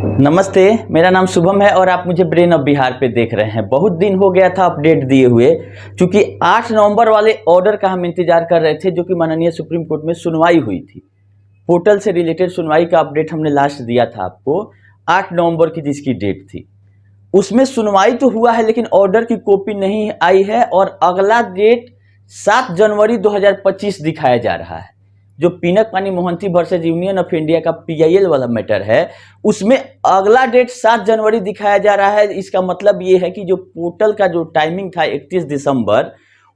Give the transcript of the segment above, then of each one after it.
नमस्ते, मेरा नाम शुभम है और आप मुझे ब्रेन ऑफ बिहार पे देख रहे हैं। बहुत दिन हो गया था अपडेट दिए हुए, क्योंकि 8 नवंबर वाले ऑर्डर का हम इंतजार कर रहे थे, जो कि माननीय सुप्रीम कोर्ट में सुनवाई हुई थी। पोर्टल से रिलेटेड सुनवाई का अपडेट हमने लास्ट दिया था आपको 8 नवंबर की, जिसकी डेट थी। उसमें सुनवाई तो हुआ है, लेकिन ऑर्डर की कॉपी नहीं आई है और अगला डेट 7 जनवरी 2025 दिखाया जा रहा है। जो पिनक पानी Mohanty versus union of India का PIL वाला मैटर है, उसमें अगला डेट 7 जनवरी दिखाया जा रहा है। इसका मतलब ये है कि जो पोर्टल का जो टाइमिंग था 31 दिसंबर,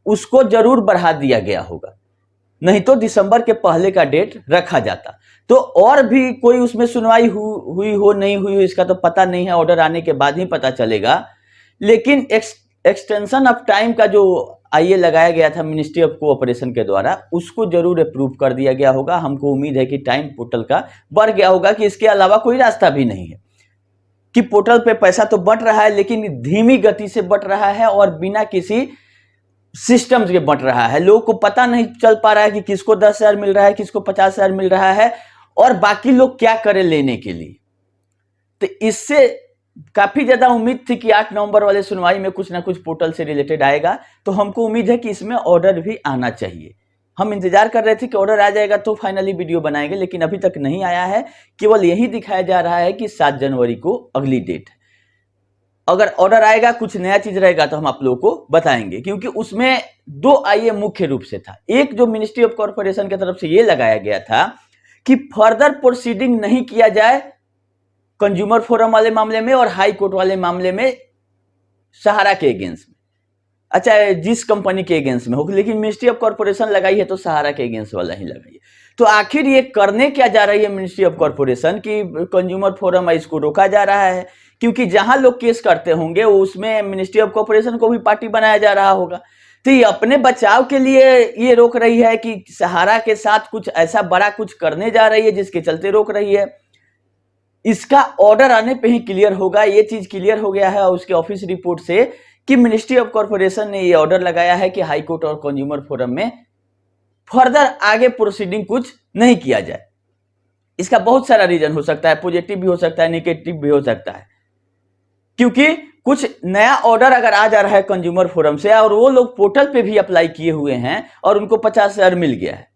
उसको जरूर बढ़ा दिया गया होगा, नहीं तो दिसंबर के पहले का डेट रखा जाता। तो और भी कोई उसमें सुनवाई हुई हो नहीं हुई हो इसका तो पता नहीं है, ऑर्डर आने के बाद ही पता चलेगा। लेकिन एक्सटेंशन ऑफ टाइम का जो IA लगाया गया था मिनिस्ट्री ऑफ कोऑपरेशन के द्वारा, उसको जरूर अप्रूव कर दिया गया होगा। हमको उम्मीद है कि टाइम पोर्टल का बढ़ गया होगा, कि इसके अलावा कोई रास्ता भी नहीं है। कि पोर्टल पे पैसा तो बंट रहा है, लेकिन धीमी गति से बंट रहा है और बिना किसी सिस्टम के बंट रहा है। लोगों को पता नहीं चल पा रहा है कि किसको 10,000 मिल रहा है, किसको 50,000 मिल रहा है, और बाकी लोग क्या करें लेने के लिए। तो इससे काफी ज्यादा उम्मीद थी कि 8 नवंबर वाले सुनवाई में कुछ ना कुछ पोर्टल से रिलेटेड आएगा। तो हमको उम्मीद है कि इसमें ऑर्डर भी आना चाहिए। हम इंतजार कर रहे थे कि ऑर्डर आ जाएगा तो फाइनली वीडियो बनाएंगे, लेकिन अभी तक नहीं आया है। केवल यही दिखाया जा रहा है कि 7 जनवरी को अगली डेट है। अगर ऑर्डर आएगा, कुछ नया चीज रहेगा तो हम आप लोगों को बताएंगे, क्योंकि उसमें 2 IA मुख्य रूप से था। एक जो मिनिस्ट्री ऑफ कॉर्पोरेशन की तरफ से ये लगाया गया था कि फर्दर प्रोसीडिंग नहीं किया जाए कंज्यूमर फोरम वाले मामले में और हाई कोर्ट वाले मामले में सहारा के अगेंस्ट में। अच्छा, जिस कंपनी के अगेंस्ट में हो, लेकिन मिनिस्ट्री ऑफ कॉर्पोरेशन लगाई है तो सहारा के अगेंस्ट वाला ही लगाई है। तो आखिर ये करने क्या जा रही है मिनिस्ट्री ऑफ कॉर्पोरेशन की कंज्यूमर फोरम है, इसको रोका जा रहा है। क्योंकि जहां लोग केस करते होंगे उसमें मिनिस्ट्री ऑफ कॉर्पोरेशन को भी पार्टी बनाया जा रहा होगा। तो ये अपने बचाव के लिए ये रोक रही है कि सहारा के साथ कुछ ऐसा बड़ा कुछ करने जा रही है, जिसके चलते रोक रही है। इसका ऑर्डर आने पे ही क्लियर होगा। ये चीज क्लियर हो गया है उसके ऑफिस रिपोर्ट से कि मिनिस्ट्री ऑफ कॉर्पोरेशन ने ये ऑर्डर लगाया है कि हाई कोर्ट और कंज्यूमर फोरम में फर्दर आगे प्रोसीडिंग कुछ नहीं किया जाए। इसका बहुत सारा रीजन हो सकता है, पॉजिटिव भी हो सकता है, नेगेटिव भी हो सकता है। क्योंकि कुछ नया ऑर्डर अगर आ जा रहा है कंज्यूमर फोरम से और वो लोग पोर्टल पे भी अप्लाई किए हुए हैं और उनको 50,000 मिल गया है,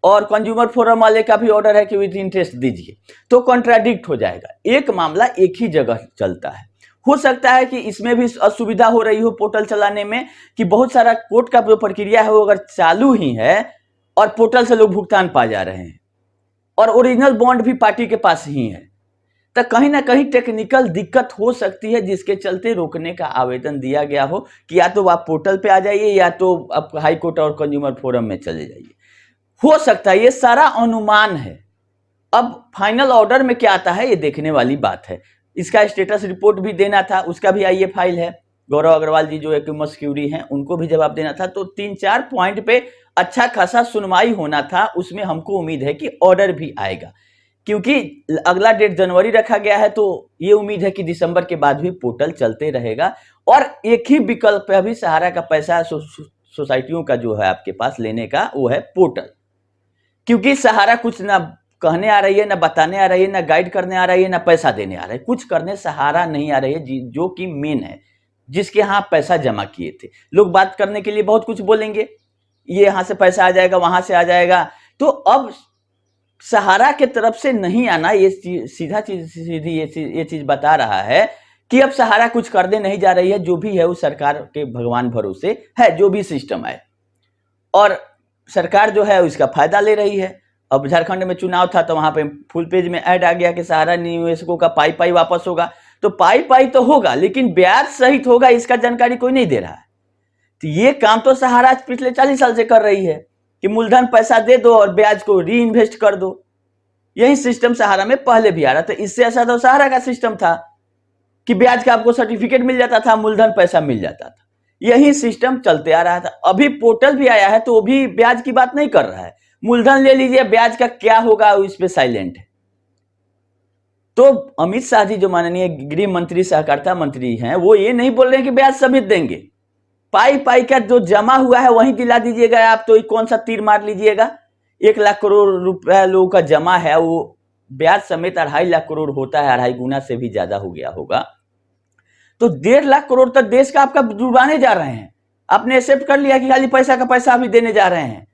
और कंज्यूमर फोरम वाले का भी ऑर्डर है कि विद इंटरेस्ट दीजिए, तो कॉन्ट्राडिक्ट हो जाएगा। एक मामला एक ही जगह चलता है। हो सकता है कि इसमें भी असुविधा हो रही हो पोर्टल चलाने में, कि बहुत सारा कोर्ट का जो प्रक्रिया है वो अगर चालू ही है और पोर्टल से लोग भुगतान पा जा रहे हैं और ओरिजिनल बॉन्ड भी पार्टी के पास ही है, तो कहीं ना कहीं टेक्निकल दिक्कत हो सकती है, जिसके चलते रोकने का आवेदन दिया गया हो कि या तो आप पोर्टल पे आ जाइए या तो आप हाई कोर्ट और कंज्यूमर फोरम में चले जाइए। हो सकता है, ये सारा अनुमान है। अब फाइनल ऑर्डर में क्या आता है ये देखने वाली बात है। इसका स्टेटस रिपोर्ट भी देना था, उसका भी IA फाइल है। गौरव अग्रवाल जी जो एक्यूमस क्यूरी हैं, उनको भी जवाब देना था। तो 3-4 पॉइंट पे अच्छा खासा सुनवाई होना था। उसमें हमको उम्मीद है कि ऑर्डर भी आएगा, क्योंकि अगला डेट जनवरी रखा गया है। तो ये उम्मीद है कि दिसंबर के बाद भी पोर्टल चलते रहेगा। और एक ही विकल्प है अभी सहारा का पैसा सोसाइटियों का जो है आपके पास लेने का, वो है पोर्टल। क्योंकि सहारा कुछ ना कहने आ रही है, ना बताने आ रही है, ना गाइड करने आ रही है, ना पैसा देने आ रहा है। कुछ करने सहारा नहीं आ रही है, जो कि मेन है, जिसके यहाँ पैसा जमा किए थे। लोग बात करने के लिए बहुत कुछ बोलेंगे, ये यहाँ से पैसा आ जाएगा, वहां से आ जाएगा। तो अब सहारा के तरफ से नहीं आना, ये सीधी ये चीज बता रहा है कि अब सहारा कुछ करने नहीं जा रही है। जो भी है वो सरकार के भगवान भरोसे है, जो भी सिस्टम है, और सरकार जो है उसका फायदा ले रही है। अब झारखंड में चुनाव था तो वहां पे फुल पेज में ऐड आ गया कि सहारा निवेशकों का पाई वापस होगा। तो पाई तो होगा, लेकिन ब्याज सहित होगा, इसका जानकारी कोई नहीं दे रहा है। तो ये काम तो सहारा पिछले 40 साल से कर रही है कि मूलधन पैसा दे दो और ब्याज को री इन्वेस्ट कर दो। यही सिस्टम सहारा में पहले भी आ रहा था। इससे ऐसा तो सहारा का सिस्टम था कि ब्याज का आपको सर्टिफिकेट मिल जाता था, मूलधन पैसा मिल जाता था। यही सिस्टम चलते आ रहा था। अभी पोर्टल भी आया है तो वो भी ब्याज की बात नहीं कर रहा है। मूलधन ले लीजिए, ब्याज का क्या होगा इस पे साइलेंट है। तो अमित शाह जी जो माननीय गृह मंत्री सहकारिता मंत्री हैं, वो ये नहीं बोल रहे हैं कि ब्याज समेत देंगे। पाई का जो जमा हुआ है वही दिला दीजिएगा। आप तो कौन सा तीर मार लीजिएगा। 1 लाख करोड़ रुपया लोगों का जमा है, वो ब्याज समेत 2.5 लाख करोड़ होता है, 2.5 गुना से भी ज्यादा हो गया होगा, तो 1.5 लाख करोड़ तक देश का आपका डुबाने जा रहे हैं। आपने एक्सेप्ट कर लिया कि खाली पैसा का पैसा अभी देने जा रहे हैं,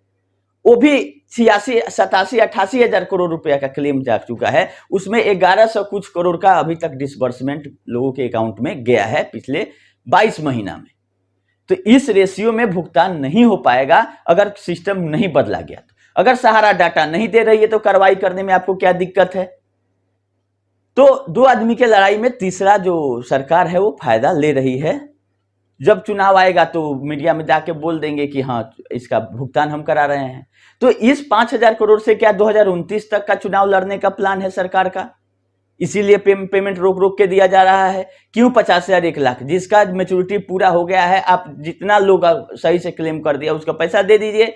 वो भी 86, 87, 88 हजार करोड़ रुपया का क्लेम जा चुका है। उसमें 1100 कुछ करोड़ का अभी तक डिसबर्समेंट लोगों के अकाउंट में गया है पिछले 22 महीना में। तो इस रेशियो में भुगतान नहीं हो पाएगा अगर सिस्टम नहीं बदला गया। तो अगर सहारा डाटा नहीं दे रही है तो कार्रवाई करने में आपको क्या दिक्कत है? तो दो आदमी के लड़ाई में तीसरा जो सरकार है वो फायदा ले रही है। जब चुनाव आएगा तो मीडिया में जाके बोल देंगे कि हाँ इसका भुगतान हम करा रहे हैं। तो इस 5,000 करोड़ से क्या 2029 तक का चुनाव लड़ने का प्लान है सरकार का? इसीलिए पेमेंट रोक रोक के दिया जा रहा है। क्यों 50,000 1 लाख? जिसका मेच्योरिटी पूरा हो गया है, आप जितना लोग सही से क्लेम कर दिया उसका पैसा दे दीजिए।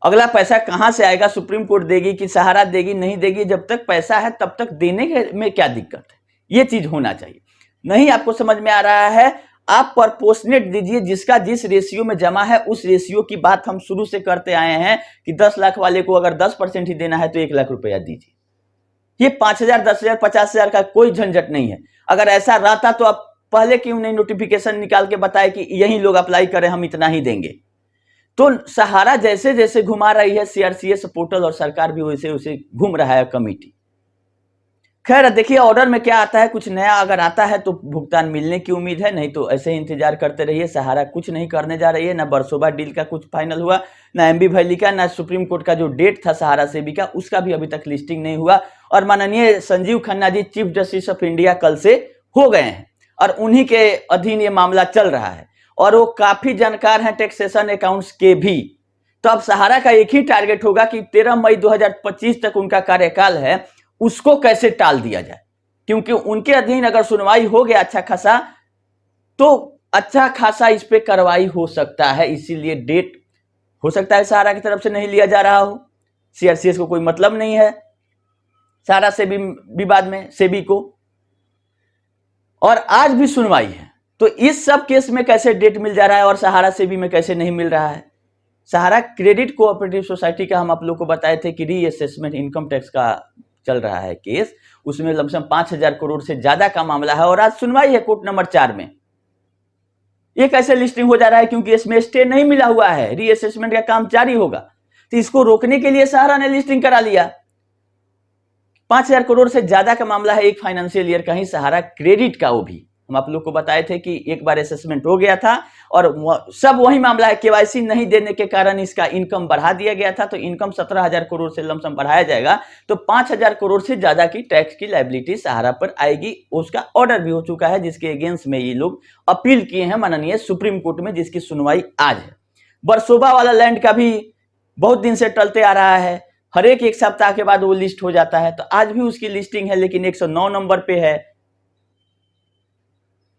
अगला पैसा कहां से आएगा? सुप्रीम कोर्ट देगी कि सहारा देगी? नहीं देगी। जब तक पैसा है तब तक देने में क्या दिक्कत है? ये चीज होना चाहिए। नहीं आपको समझ में आ रहा है, आप प्रपोर्शनेट दीजिए, जिसका जिस रेशियो में जमा है उस रेशियो की बात हम शुरू से करते आए हैं कि 10 लाख वाले को अगर 10% ही देना है तो 1 लाख रुपया दीजिए। ये 5,000, 10,000, 50,000 का कोई झंझट नहीं है। अगर ऐसा रहता तो आप पहले क्यों नहीं नोटिफिकेशन निकाल के बताए कि यही लोग अप्लाई करें, हम इतना ही देंगे। तो सहारा जैसे जैसे घुमा रही है सीआरसीएस पोर्टल, और सरकार भी वैसे वैसे घूम रहा है कमेटी। खैर देखिए ऑर्डर में क्या आता है, कुछ नया अगर आता है तो भुगतान मिलने की उम्मीद है, नहीं तो ऐसे ही इंतजार करते रहिए। सहारा कुछ नहीं करने जा रही है, ना बरसोबा डील का कुछ फाइनल हुआ, ना एमबी वैली का, ना सुप्रीम कोर्ट का जो डेट था सहारा सेबी का उसका भी अभी तक लिस्टिंग नहीं हुआ। और माननीय Sanjeev Khanna ji chief justice of India कल से हो गए हैं और उन्हीं के अधीन ये मामला चल रहा है और वो काफी जानकार हैं टैक्सेशन अकाउंट्स के भी। तो अब सहारा का एक ही टारगेट होगा कि 13 मई 2025 तक उनका कार्यकाल है, उसको कैसे टाल दिया जाए, क्योंकि उनके अधीन अगर सुनवाई हो गया अच्छा खासा तो अच्छा खासा इस पे कार्रवाई हो सकता है। इसीलिए डेट हो सकता है सहारा की तरफ से नहीं लिया जा रहा हो। सीआरसीएस को कोई मतलब नहीं है सहारा से भी विवाद में, सेबी को, और आज भी सुनवाई है। तो इस सब केस में कैसे डेट मिल जा रहा है और सहारा सेबी में कैसे नहीं मिल रहा है? सहारा क्रेडिट कोऑपरेटिव सोसाइटी का हम आप लोग को बताए थे कि रीअसेसमेंट इनकम टैक्स का चल रहा है केस, उसमें लमसम 5,000 करोड़ से ज्यादा का मामला है और आज सुनवाई है कोर्ट नंबर 4 में। ये कैसे लिस्टिंग हो जा रहा है? क्योंकि इसमें स्टे नहीं मिला हुआ है, रीअसेसमेंट का काम जारी होगा। तो इसको रोकने के लिए सहारा ने लिस्टिंग करा लिया। 5,000 करोड़ से ज्यादा का मामला है एक फाइनेंशियल ईयर का ही सहारा क्रेडिट का। वो भी हम आप लोग को बताए थे कि एक बार असेसमेंट हो गया था और सब वही मामला है, केवाईसी नहीं देने के कारण इसका इनकम बढ़ा दिया गया था। तो इनकम 17,000 करोड़ से लमसम बढ़ाया जाएगा तो 5,000 करोड़ से ज्यादा की टैक्स की लायबिलिटी सहारा पर आएगी। उसका ऑर्डर भी हो चुका है जिसके अगेंस्ट में ये लोग अपील किए हैं माननीय सुप्रीम कोर्ट में, जिसकी सुनवाई आज है। बरसोबा वाला लैंड का भी बहुत दिन से टलते आ रहा है, हर एक सप्ताह के बाद वो लिस्ट हो जाता है। तो आज भी उसकी लिस्टिंग है लेकिन 109 नंबर पे है।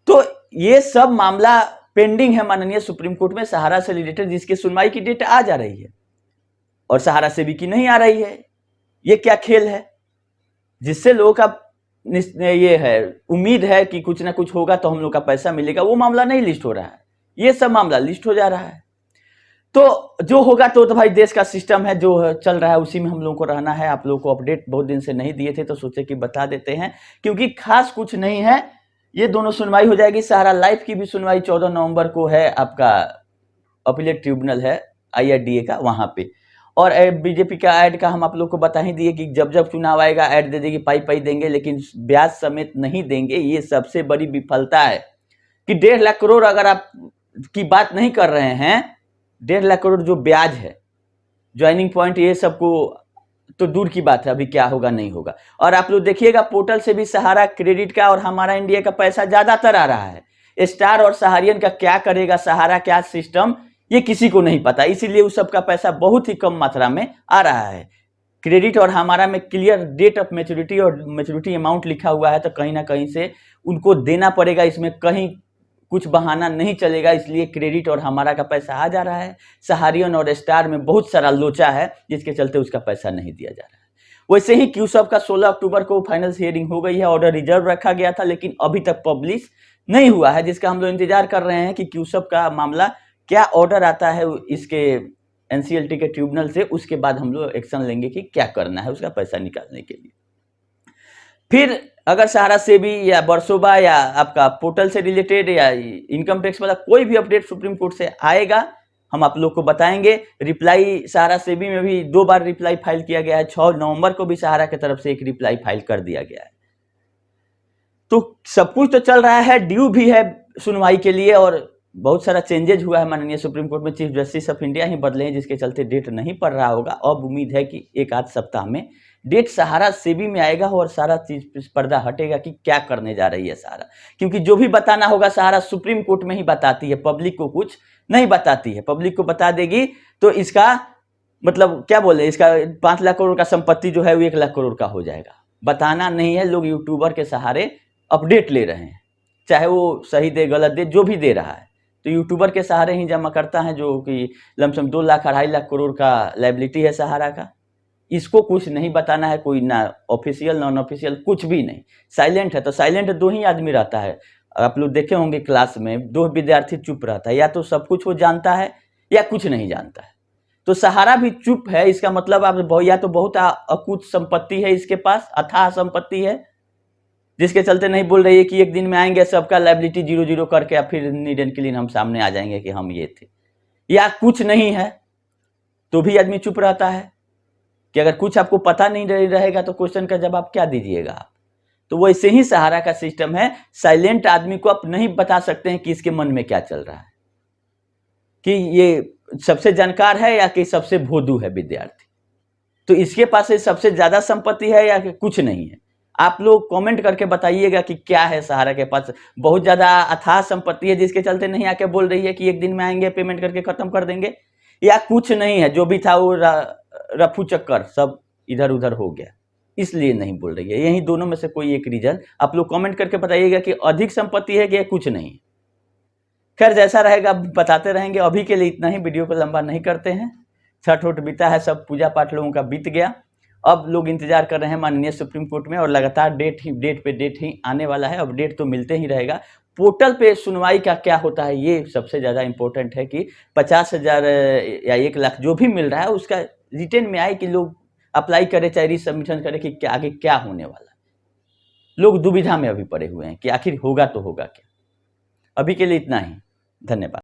तो ये सब मामला पेंडिंग है माननीय सुप्रीम कोर्ट में सहारा से रिलेटेड, जिसकी सुनवाई की डेट आ जा रही है और सहारा सेबी की नहीं आ रही है। ये क्या खेल है जिससे लोगों का ये है उम्मीद है कि कुछ ना कुछ होगा तो हम लोग का पैसा मिलेगा, वो मामला नहीं लिस्ट हो रहा है, ये सब मामला लिस्ट हो जा रहा है। तो जो होगा तो भाई देश का सिस्टम है जो चल रहा है उसी में हम लोगों को रहना है। आप लोगों को अपडेट बहुत दिन से नहीं दिए थे तो सोचे कि बता देते हैं, क्योंकि खास कुछ नहीं है। ये दोनों सुनवाई हो जाएगी। सहारा लाइफ की भी सुनवाई 14 नवंबर को है, आपका अपीलेट ट्रिब्यूनल है IRDA का, वहां पे। और बीजेपी का ऐड का हम आप लोग को बता ही दिए कि जब जब चुनाव आएगा ऐड दे देगी, पाई देंगे, लेकिन ब्याज समेत नहीं देंगे। ये सबसे बड़ी विफलता है कि 1.5 लाख करोड़ अगर आप की बात नहीं कर रहे हैं, 1.5 लाख करोड़ जो ब्याज है, ज्वाइनिंग पॉइंट, ये सबको तो दूर की बात है, अभी क्या होगा नहीं होगा। और आप लोग देखिएगा पोर्टल से भी सहारा क्रेडिट का और हमारा इंडिया का पैसा ज्यादातर आ रहा है। स्टार और सहारियन का क्या करेगा सहारा, क्या सिस्टम, ये किसी को नहीं पता, इसीलिए उस सब का पैसा बहुत ही कम मात्रा में आ रहा है। क्रेडिट और हमारा में क्लियर डेट ऑफ मैच्योरिटी और मैच्योरिटी अमाउंट लिखा हुआ है, तो कहीं ना कहीं से उनको देना पड़ेगा, इसमें कहीं कुछ बहाना नहीं चलेगा। इसलिए क्रेडिट और हमारा का पैसा आ जा रहा है। सहारियन और स्टार में बहुत सारा लोचा है जिसके चलते उसका पैसा नहीं दिया जा रहा है। वैसे ही क्यूसब का 16 अक्टूबर को फाइनल हियरिंग हो गई है, ऑर्डर रिजर्व रखा गया था लेकिन अभी तक पब्लिश नहीं हुआ है, जिसका हम लोग इंतजार कर रहे हैं कि क्यूसब का मामला क्या ऑर्डर आता है इसके NCLT के ट्रिब्यूनल से, उसके बाद हम लोग एक्शन लेंगे कि क्या करना है उसका पैसा निकालने के लिए। फिर अगर सहारा सेबी या बरसोबा या आपका पोर्टल से रिलेटेड या इनकम टैक्स वाला कोई भी अपडेट सुप्रीम कोर्ट से आएगा, हम आप लोग को बताएंगे। रिप्लाई सहारा सेबी में भी 2 बार रिप्लाई फाइल किया गया है। 6 नवंबर को भी सहारा की तरफ से एक रिप्लाई फाइल कर दिया गया है। तो सब कुछ तो चल रहा है, ड्यू भी है सुनवाई के लिए, और बहुत सारा चेंजेज हुआ है माननीय सुप्रीम कोर्ट में। चीफ जस्टिस ऑफ इंडिया ही बदले हैं, जिसके चलते डेट नहीं पड़ रहा होगा। अब उम्मीद है कि एक आध सप्ताह में डेट सहारा सेबी में आएगा और सारा चीज पर्दा हटेगा कि क्या करने जा रही है सहारा। क्योंकि जो भी बताना होगा सहारा सुप्रीम कोर्ट में ही बताती है, पब्लिक को कुछ नहीं बताती है। पब्लिक को बता देगी तो इसका मतलब क्या बोले, इसका 5 लाख करोड़ का संपत्ति जो है वो 1 लाख करोड़ का हो जाएगा। बताना नहीं है, लोग यूट्यूबर के सहारे अपडेट ले रहे हैं, चाहे वो सही दे गलत दे, जो भी दे रहा है तो यूट्यूबर के सहारे ही जमा करता है, जो कि लमसम 2 लाख 2.5 लाख करोड़ का लायबिलिटी है सहारा का। इसको कुछ नहीं बताना है, कोई ना ऑफिशियल नॉन ऑफिशियल कुछ भी नहीं, साइलेंट है। तो साइलेंट 2 ही आदमी रहता है, आप लोग देखे होंगे क्लास में 2 विद्यार्थी चुप रहता है, या तो सब कुछ वो जानता है या कुछ नहीं जानता है। तो सहारा भी चुप है, इसका मतलब आप या तो बहुत अकूत संपत्ति है इसके पास, अथाह संपत्ति है, जिसके चलते नहीं बोल रही है कि एक दिन में आएंगे सबका लायबिलिटी 0-0 करके फिर नीड एंड क्लीन हम सामने आ जाएंगे कि हम ये थे, या कुछ नहीं है तो भी आदमी चुप रहता है कि अगर कुछ आपको पता नहीं रहेगा तो क्वेश्चन का जवाब क्या दीजिएगा आप। तो वैसे ही सहारा का सिस्टम है, साइलेंट आदमी को आप नहीं बता सकते हैं कि इसके मन में क्या चल रहा है, कि ये सबसे जानकार है या कि सबसे भोदू है विद्यार्थी। तो इसके पास सबसे ज्यादा संपत्ति है या कि कुछ नहीं है। आप लोग कमेंट करके बताइएगा कि क्या है सहारा के पास। बहुत ज्यादा अथाह संपत्ति है जिसके चलते नहीं आके बोल रही है कि एक दिन में आएंगे पेमेंट करके खत्म कर देंगे, या कुछ नहीं है, जो भी था वो रफू चक्कर सब इधर उधर हो गया इसलिए नहीं बोल रही है। यही दोनों में से कोई एक रीजन आप लोग कमेंट करके बताइएगा कि अधिक संपत्ति है कि कुछ नहीं। खैर जैसा रहेगा बताते रहेंगे। अभी के लिए इतना ही, वीडियो को लंबा नहीं करते हैं। छठ उठ बीता है, सब पूजा पाठ लोगों का बीत गया। अब लोग इंतजार कर रहे हैं माननीय सुप्रीम कोर्ट में, और लगातार डेट पे डेट ही आने वाला है। अपडेट तो मिलते ही रहेगा। पोर्टल पे सुनवाई का क्या होता है ये सबसे ज़्यादा इम्पोर्टेंट है, कि 50,000 या 1 लाख जो भी मिल रहा है उसका रिटर्न में आए, कि लोग अप्लाई करें चाहे रिसबमिशन करें कि क्या आगे क्या होने वाला है। लोग दुविधा में अभी पड़े हुए हैं कि आखिर होगा तो होगा क्या। अभी के लिए इतना ही, धन्यवाद।